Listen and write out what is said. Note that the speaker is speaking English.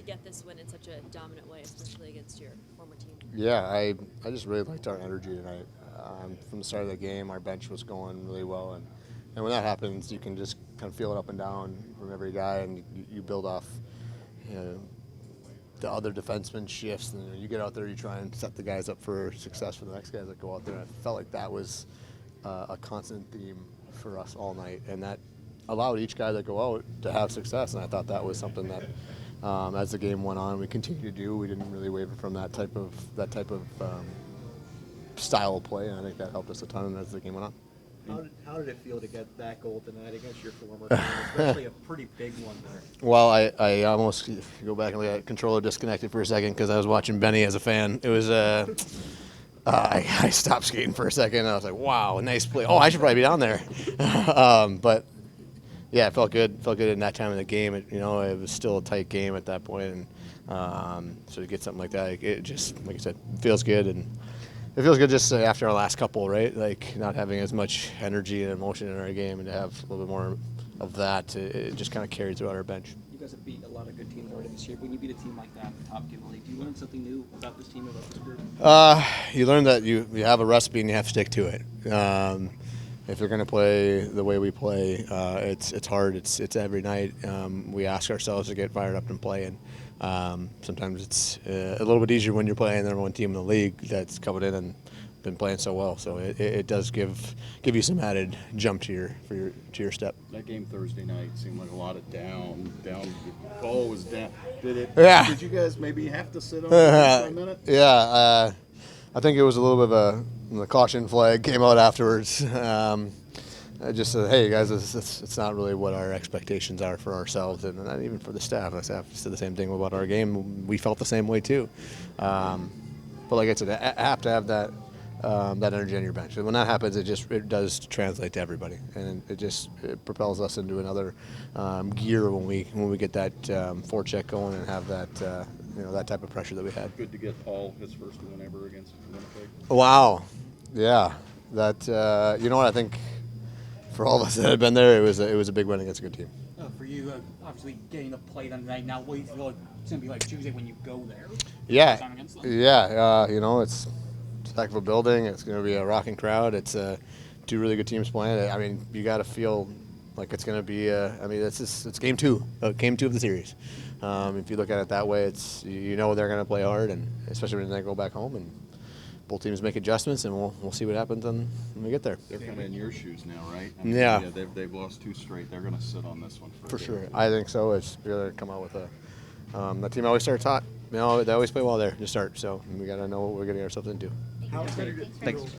get this win in such a dominant way, especially against your former team? Yeah, I just really liked our energy tonight. From the start of the game, our bench was going really well, and when that happens, you can just kind of feel it up and down from every guy, and you build off, the other defenseman shifts, and you get out there, you try and set the guys up for success for the next guys that go out there. And I felt like that was a constant theme for us all night, and that allowed each guy that go out to have success. And I thought that was something that, as the game went on, we continued to do. We didn't really waver from that type of style of play, and I think that helped us a ton as the game went on. How did it feel to get that goal tonight against your former team, especially a pretty big one there? Well, I almost go back and look at controller disconnected for a second because I was watching Benny as a fan. It was I stopped skating for a second. And I was like, wow, nice play. Oh, I should probably be down there. But yeah, it felt good. Felt good in that time of the game. It was still a tight game at that point, and so to get something like that, it just, like I said, feels good. And it feels good just after our last couple, right? Like not having as much energy and emotion in our game, and to have a little bit more of that, it just kind of carried throughout our bench. You guys have beat a lot of good teams already this year. When you beat a team like that, the top game of the league, do you learn something new about this team, about this group? You learn that you have a recipe and you have to stick to it. If you're going to play the way we play, it's hard. It's every night. We ask ourselves to get fired up and play, and sometimes it's a little bit easier when you're playing the number one team in the league that's coming in and been playing so well. So it does give you some added jump to your step. That game Thursday night seemed like a lot of down. The ball was down. Yeah. Did you guys maybe have to sit on it for a minute? Yeah. I think it was a little bit of the caution flag came out afterwards. I just said, hey, guys, it's not really what our expectations are for ourselves, and not even for the staff. The staff said the same thing about our game. We felt the same way, too. But like I said, I have to have that energy on your bench. And when that happens, it does translate to everybody, and it propels us into another gear when we get that forecheck going and have that that type of pressure that we had. Good to get Paul his first win ever against Winnipeg. Wow, yeah, that I think for all of us that had been there, it was a big win against a good team. For you, obviously getting to play them tonight. Now, what do you feel like it's going to be like Tuesday when you go there? Yeah, It's it's a heck of a building. It's going to be a rocking crowd. It's two really good teams playing. I mean, you got to feel like it's going to be. It's game two of the series. If you look at it that way, it's they're going to play hard, and especially when they go back home, and both teams make adjustments, and we'll see what happens when we get there. They're kind of in your shoes now, right? Yeah. They've lost two straight. They're going to sit on this one for sure. I think so. It's really come out with that team always starts hot. They always play well there to start, so we got to know what we're getting ourselves into. Thanks.